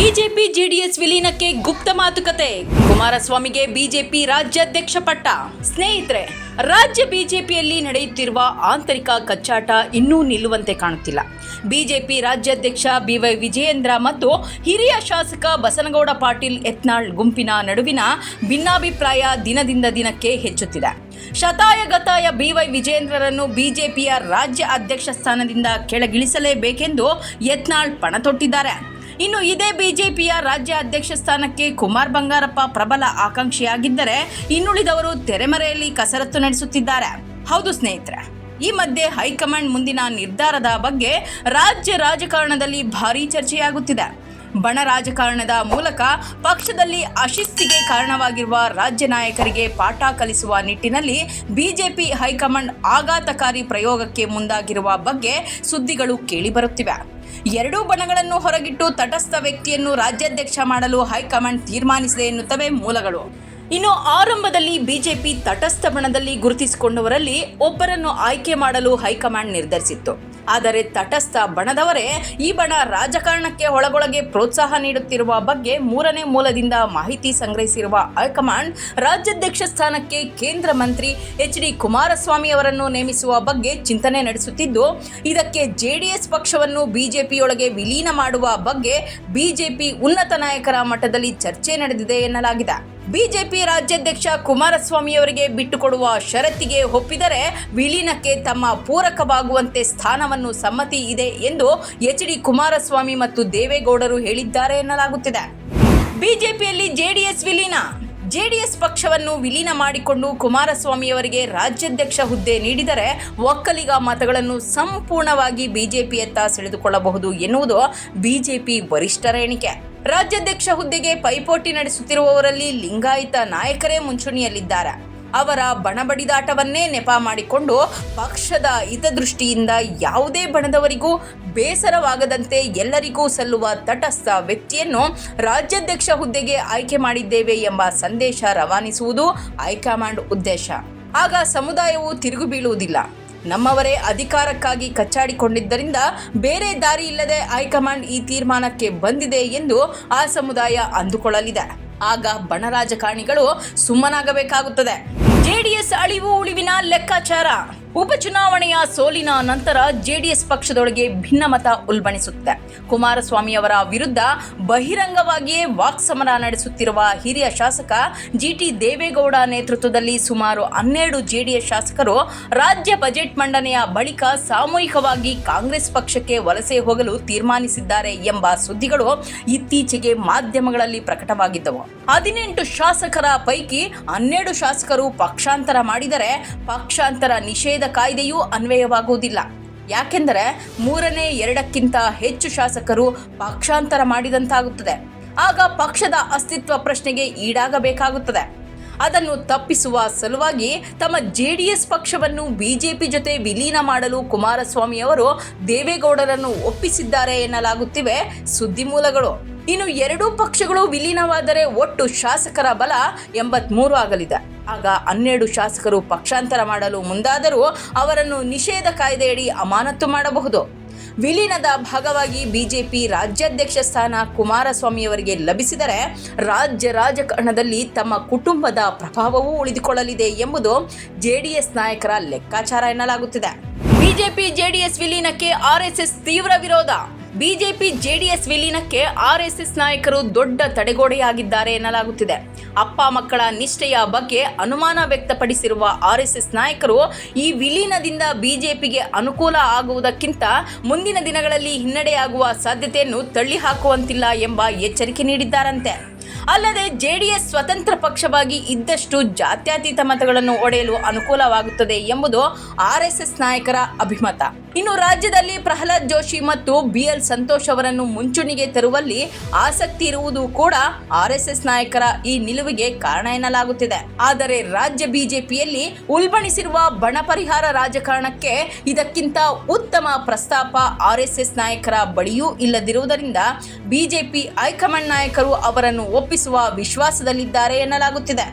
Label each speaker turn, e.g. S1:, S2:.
S1: BJP JDS ವಿಲೀನಕ್ಕೆ ಗುಪ್ತ ಮಾತುಕತೆ. ಕುಮಾರಸ್ವಾಮಿಗೆ BJP ರಾಜ್ಯಾಧ್ಯಕ್ಷ ಪಟ್ಟ. ಸ್ನೇಹಿತರೆ, ರಾಜ್ಯ ಬಿಜೆಪಿಯಲ್ಲಿ ನಡೆಯುತ್ತಿರುವ ಆಂತರಿಕ ಕಚ್ಚಾಟ ಇನ್ನೂ ನಿಲ್ಲುವಂತೆ ಕಾಣುತ್ತಿಲ್ಲ. ಬಿಜೆಪಿ ರಾಜ್ಯಾಧ್ಯಕ್ಷ ಬಿವೈ ವಿಜಯೇಂದ್ರ ಮತ್ತು ಹಿರಿಯ ಶಾಸಕ ಬಸನಗೌಡ ಪಾಟೀಲ್ ಯತ್ನಾಳ್ ಗುಂಪಿನ ನಡುವಿನ ಭಿನ್ನಾಭಿಪ್ರಾಯ ದಿನದಿಂದ ದಿನಕ್ಕೆ ಹೆಚ್ಚುತ್ತಿದೆ. ಶತಾಯಗತಾಯ ಬಿವೈ ವಿಜಯೇಂದ್ರರನ್ನು ಬಿಜೆಪಿಯ ರಾಜ್ಯ ಅಧ್ಯಕ್ಷ ಸ್ಥಾನದಿಂದ ಕೆಳಗಿಳಿಸಲೇಬೇಕೆಂದು ಯತ್ನಾಳ್ ಪಣ ತೊಟ್ಟಿದ್ದಾರೆ. ಇನ್ನು ಇದೇ ಬಿಜೆಪಿಯ ರಾಜ್ಯ ಅಧ್ಯಕ್ಷ ಸ್ಥಾನಕ್ಕೆ ಕುಮಾರ್ ಬಂಗಾರಪ್ಪ ಪ್ರಬಲ ಆಕಾಂಕ್ಷಿಯಾಗಿದ್ದರೆ, ಇನ್ನುಳಿದವರು ತೆರೆಮರೆಯಲ್ಲಿ ಕಸರತ್ತು ನಡೆಸುತ್ತಿದ್ದಾರೆ. ಹೌದು ಸ್ನೇಹಿತರೆ, ಈ ಮಧ್ಯೆ ಹೈಕಮಾಂಡ್ ಮುಂದಿನ ನಿರ್ಧಾರದ ಬಗ್ಗೆ ರಾಜ್ಯ ರಾಜಕಾರಣದಲ್ಲಿ ಭಾರೀ ಚರ್ಚೆಯಾಗುತ್ತಿದೆ. ಬಣ ರಾಜಕಾರಣದ ಮೂಲಕ ಪಕ್ಷದಲ್ಲಿ ಅಶಿಸ್ತಿಗೆ ಕಾರಣವಾಗಿರುವ ರಾಜ್ಯ ನಾಯಕರಿಗೆ ಪಾಠ ಕಲಿಸುವ ನಿಟ್ಟಿನಲ್ಲಿ ಬಿಜೆಪಿ ಹೈಕಮಾಂಡ್ ಆಘಾತಕಾರಿ ಪ್ರಯೋಗಕ್ಕೆ ಮುಂದಾಗಿರುವ ಬಗ್ಗೆ ಸುದ್ದಿಗಳು ಕೇಳಿಬರುತ್ತಿವೆ. ಎರಡೂ ಬಣಗಳನ್ನು ಹೊರಗಿಟ್ಟು ತಟಸ್ಥ ವ್ಯಕ್ತಿಯನ್ನು ರಾಜ್ಯಾಧ್ಯಕ್ಷ ಮಾಡಲು ಹೈಕಮಾಂಡ್ ತೀರ್ಮಾನಿಸಿದೆ ಎನ್ನುತ್ತವೆ ಮೂಲಗಳು. ಇನ್ನು ಆರಂಭದಲ್ಲಿ ಬಿಜೆಪಿ ತಟಸ್ಥ ಬಣದಲ್ಲಿ ಗುರುತಿಸಿಕೊಂಡವರಲ್ಲಿ ಒಬ್ಬರನ್ನು ಆಯ್ಕೆ ಮಾಡಲು ಹೈಕಮಾಂಡ್ ನಿರ್ಧರಿಸಿತ್ತು. ಆದರೆ ತಟಸ್ಥ ಬಣದವರೇ ಈ ಬಣ ರಾಜಕಾರಣಕ್ಕೆ ಒಳಗೊಳಗೆ ಪ್ರೋತ್ಸಾಹ ನೀಡುತ್ತಿರುವ ಬಗ್ಗೆ ಮೂರನೇ ಮೂಲದಿಂದ ಮಾಹಿತಿ ಸಂಗ್ರಹಿಸಿರುವ ಹೈಕಮಾಂಡ್ ರಾಜ್ಯಾಧ್ಯಕ್ಷ ಸ್ಥಾನಕ್ಕೆ ಕೇಂದ್ರ ಮಂತ್ರಿ ಎಚ್.ಡಿ. ಕುಮಾರಸ್ವಾಮಿ ಅವರನ್ನು ನೇಮಿಸುವ ಬಗ್ಗೆ ಚಿಂತನೆ ನಡೆಸುತ್ತಿದ್ದು, ಇದಕ್ಕೆ ಜೆಡಿಎಸ್ ಪಕ್ಷವನ್ನು ಬಿಜೆಪಿಯೊಳಗೆ ವಿಲೀನ ಮಾಡುವ ಬಗ್ಗೆ ಬಿಜೆಪಿ ಉನ್ನತ ನಾಯಕರ ಮಟ್ಟದಲ್ಲಿ ಚರ್ಚೆ ನಡೆದಿದೆ ಎನ್ನಲಾಗಿದೆ. ಬಿಜೆಪಿ ರಾಜ್ಯಾಧ್ಯಕ್ಷ ಕುಮಾರಸ್ವಾಮಿಯವರಿಗೆ ಬಿಟ್ಟುಕೊಡುವ ಷರತ್ತಿಗೆ ಒಪ್ಪಿದರೆ ವಿಲೀನಕ್ಕೆ ತಮ್ಮ ಪೂರಕವಾಗುವಂತೆ ಸ್ಥಾನವನ್ನು ಸಮ್ಮತಿ ಇದೆ ಎಂದು ಎಚ್.ಡಿ. ಕುಮಾರಸ್ವಾಮಿ ಮತ್ತು ದೇವೇಗೌಡರು ಹೇಳಿದ್ದಾರೆ ಎನ್ನಲಾಗುತ್ತಿದೆ. ಬಿಜೆಪಿಯಲ್ಲಿ ಜೆಡಿಎಸ್ ವಿಲೀನ. ಜೆಡಿಎಸ್ ಪಕ್ಷವನ್ನು ವಿಲೀನ ಮಾಡಿಕೊಂಡು ಕುಮಾರಸ್ವಾಮಿಯವರಿಗೆ ರಾಜ್ಯಾಧ್ಯಕ್ಷ ಹುದ್ದೆ ನೀಡಿದರೆ ಒಕ್ಕಲಿಗ ಮತಗಳನ್ನು ಸಂಪೂರ್ಣವಾಗಿ ಬಿಜೆಪಿಯತ್ತ ಸೆಳೆದುಕೊಳ್ಳಬಹುದು ಎನ್ನುವುದು ಬಿಜೆಪಿ ವರಿಷ್ಠರ ಎಣಿಕೆ. ರಾಜ್ಯಾಧ್ಯಕ್ಷ ಹುದ್ದೆಗೆ ಪೈಪೋಟಿ ನಡೆಸುತ್ತಿರುವವರಲ್ಲಿ ಲಿಂಗಾಯತ ನಾಯಕರೇ ಮುಂಚೂಣಿಯಲ್ಲಿದ್ದಾರೆ. ಅವರ ಬಣಬಡಿದಾಟವನ್ನೇ ನೆಪ ಮಾಡಿಕೊಂಡು ಪಕ್ಷದ ಹಿತದೃಷ್ಟಿಯಿಂದ ಯಾವುದೇ ಬಣದವರಿಗೂ ಬೇಸರವಾಗದಂತೆ ಎಲ್ಲರಿಗೂ ಸಲ್ಲುವ ತಟಸ್ಥ ವ್ಯಕ್ತಿಯನ್ನು ರಾಜ್ಯಾಧ್ಯಕ್ಷ ಹುದ್ದೆಗೆ ಆಯ್ಕೆ ಮಾಡಿದ್ದೇವೆ ಎಂಬ ಸಂದೇಶ ರವಾನಿಸುವುದು ಹೈಕಮಾಂಡ್ ಉದ್ದೇಶ. ಆಗ ಸಮುದಾಯವು ತಿರುಗು ಬೀಳುವುದಿಲ್ಲ. ನಮ್ಮವರೇ ಅಧಿಕಾರಕ್ಕಾಗಿ ಕಚ್ಚಾಡಿಕೊಂಡಿದ್ದರಿಂದ ಬೇರೆ ದಾರಿ ಇಲ್ಲದೆ ಹೈಕಮಾಂಡ್ ಈ ತೀರ್ಮಾನಕ್ಕೆ ಬಂದಿದೆ ಎಂದು ಆ ಸಮುದಾಯ ಅಂದುಕೊಳ್ಳಲಿದೆ. ಆಗ ಬಣ ರಾಜಕಾರಣಿಗಳು ಸುಮ್ಮನಾಗಬೇಕಾಗುತ್ತದೆ. ಜೆಡಿಎಸ್ ಅಳಿವು ಉಳಿವಿನ ಲೆಕ್ಕಾಚಾರ. ಉಪಚುನಾವಣೆಯ ಸೋಲಿನ ನಂತರ ಜೆಡಿಎಸ್ ಪಕ್ಷದೊಳಗೆ ಭಿನ್ನಮತ ಉಲ್ಬಣಿಸುತ್ತೆ. ಕುಮಾರಸ್ವಾಮಿಯವರ ವಿರುದ್ಧ ಬಹಿರಂಗವಾಗಿಯೇ ವಾಕ್ಸಮರ ನಡೆಸುತ್ತಿರುವ ಹಿರಿಯ ಶಾಸಕ ಜಿ.ಟಿ. ದೇವೇಗೌಡ ನೇತೃತ್ವದಲ್ಲಿ ಸುಮಾರು 12 ಜೆಡಿಎಸ್ ಶಾಸಕರು ರಾಜ್ಯ ಬಜೆಟ್ ಮಂಡನೆಯ ಬಳಿಕ ಸಾಮೂಹಿಕವಾಗಿ ಕಾಂಗ್ರೆಸ್ ಪಕ್ಷಕ್ಕೆ ವಲಸೆ ಹೋಗಲು ತೀರ್ಮಾನಿಸಿದ್ದಾರೆ ಎಂಬ ಸುದ್ದಿಗಳು ಇತ್ತೀಚೆಗೆ ಮಾಧ್ಯಮಗಳಲ್ಲಿ ಪ್ರಕಟವಾಗಿದ್ದವು. 18 ಶಾಸಕರ ಪೈಕಿ 12 ಶಾಸಕರು ಪಕ್ಷಾಂತರ ಮಾಡಿದರೆ ಪಕ್ಷಾಂತರ ನಿಷೇಧ ಕಾಯ್ದೆಯೂ ಅನ್ವಯವಾಗುವುದಿಲ್ಲ. ಯಾಕೆಂದರೆ 3ನೇ 2ಕ್ಕಿಂತ ಹೆಚ್ಚು ಶಾಸಕರು ಪಕ್ಷಾಂತರ ಮಾಡಿದಂತಾಗುತ್ತದೆ. ಆಗ ಪಕ್ಷದ ಅಸ್ತಿತ್ವ ಪ್ರಶ್ನೆಗೆ ಈಡಾಗಬೇಕಾಗುತ್ತದೆ. ಅದನ್ನು ತಪ್ಪಿಸುವ ಸಲುವಾಗಿ ತಮ್ಮ ಜೆಡಿಎಸ್ ಪಕ್ಷವನ್ನು ಬಿಜೆಪಿ ಜೊತೆ ವಿಲೀನ ಮಾಡಲು ಕುಮಾರಸ್ವಾಮಿ ಅವರು ದೇವೇಗೌಡರನ್ನು ಒಪ್ಪಿಸಿದ್ದಾರೆ ಎನ್ನಲಾಗುತ್ತಿವೆ ಸುದ್ದಿ ಮೂಲಗಳು. ಇನ್ನು ಎರಡೂ ಪಕ್ಷಗಳು ವಿಲೀನವಾದರೆ ಒಟ್ಟು ಶಾಸಕರ ಬಲ 83 ಆಗಲಿದೆ. ಆಗ 12 ಶಾಸಕರು ಪಕ್ಷಾಂತರ ಮಾಡಲು ಮುಂದಾದರೂ ಅವರನ್ನು ನಿಷೇಧ ಕಾಯ್ದೆಯಡಿ ಅಮಾನತು ಮಾಡಬಹುದು. ವಿಲೀನದ ಭಾಗವಾಗಿ ಬಿಜೆಪಿ ರಾಜ್ಯಾಧ್ಯಕ್ಷ ಸ್ಥಾನ ಕುಮಾರಸ್ವಾಮಿಯವರಿಗೆ ಲಭಿಸಿದರೆ ರಾಜ್ಯ ರಾಜಕಾರಣದಲ್ಲಿ ತಮ್ಮ ಕುಟುಂಬದ ಪ್ರಭಾವವೂ ಉಳಿದುಕೊಳ್ಳಲಿದೆ ಎಂಬುದು ಜೆಡಿಎಸ್ ನಾಯಕರ ಲೆಕ್ಕಾಚಾರ ಎನ್ನಲಾಗುತ್ತಿದೆ. ಬಿಜೆಪಿ ಜೆಡಿಎಸ್ ವಿಲೀನಕ್ಕೆ ಆರ್ಎಸ್ಎಸ್ ತೀವ್ರ ವಿರೋಧ. ಬಿಜೆಪಿ ಜೆಡಿಎಸ್ ವಿಲೀನಕ್ಕೆ ಆರ್ಎಸ್ಎಸ್ ನಾಯಕರು ದೊಡ್ಡ ತಡೆಗೋಡೆಯಾಗಿದ್ದಾರೆ ಎನ್ನಲಾಗುತ್ತಿದೆ. ಅಪ್ಪ ಮಕ್ಕಳ ನಿಷ್ಠೆಯ ಬಗ್ಗೆ ಅನುಮಾನ ವ್ಯಕ್ತಪಡಿಸಿರುವ ಆರ್ಎಸ್ಎಸ್ ನಾಯಕರು ಈ ವಿಲೀನದಿಂದ ಬಿಜೆಪಿಗೆ ಅನುಕೂಲ ಆಗುವುದಕ್ಕಿಂತ ಮುಂದಿನ ದಿನಗಳಲ್ಲಿ ಹಿನ್ನಡೆಯಾಗುವ ಸಾಧ್ಯತೆಯನ್ನು ತಳ್ಳಿಹಾಕುವಂತಿಲ್ಲ ಎಂಬ ಎಚ್ಚರಿಕೆ ನೀಡಿದ್ದಾರಂತೆ. ಅಲ್ಲದೆ ಜೆಡಿಎಸ್ ಸ್ವತಂತ್ರ ಪಕ್ಷವಾಗಿ ಇದ್ದಷ್ಟು ಜಾತ್ಯತೀತ ಮತಗಳನ್ನು ಒಡೆಯಲು ಅನುಕೂಲವಾಗುತ್ತದೆ ಎಂಬುದು ಆರ್ಎಸ್ಎಸ್ ನಾಯಕರ ಅಭಿಮತ. ಇನ್ನು ರಾಜ್ಯದಲ್ಲಿ ಪ್ರಹ್ಲಾದ್ ಜೋಶಿ ಮತ್ತು ಬಿಎಲ್ ಸಂತೋಷ್ ಅವರನ್ನು ಮುಂಚೂಣಿಗೆ ತರುವಲ್ಲಿ ಆಸಕ್ತಿ ಇರುವುದು ಕೂಡ ಆರ್ಎಸ್ಎಸ್ ನಾಯಕರ ಈ ನಿಲುವಿಗೆ ಕಾರಣ ಎನ್ನಲಾಗುತ್ತಿದೆ. ಆದರೆ ರಾಜ್ಯ ಬಿಜೆಪಿಯಲ್ಲಿ ಉಲ್ಬಣಿಸಿರುವ ಬಣ ಪರಿಹಾರ ರಾಜಕಾರಣಕ್ಕೆ ಇದಕ್ಕಿಂತ ಉತ್ತಮ ಪ್ರಸ್ತಾಪ ಆರ್ಎಸ್ಎಸ್ ನಾಯಕರ ಬಳಿಯೂ ಇಲ್ಲದಿರುವುದರಿಂದ ಬಿಜೆಪಿ ಹೈಕಮಾಂಡ್ ನಾಯಕರು ಅವರನ್ನು ಒಪ್ಪಿಸುವ ವಿಶ್ವಾಸದಲ್ಲಿದ್ದಾರೆ ಎನ್ನಲಾಗುತ್ತಿದೆ.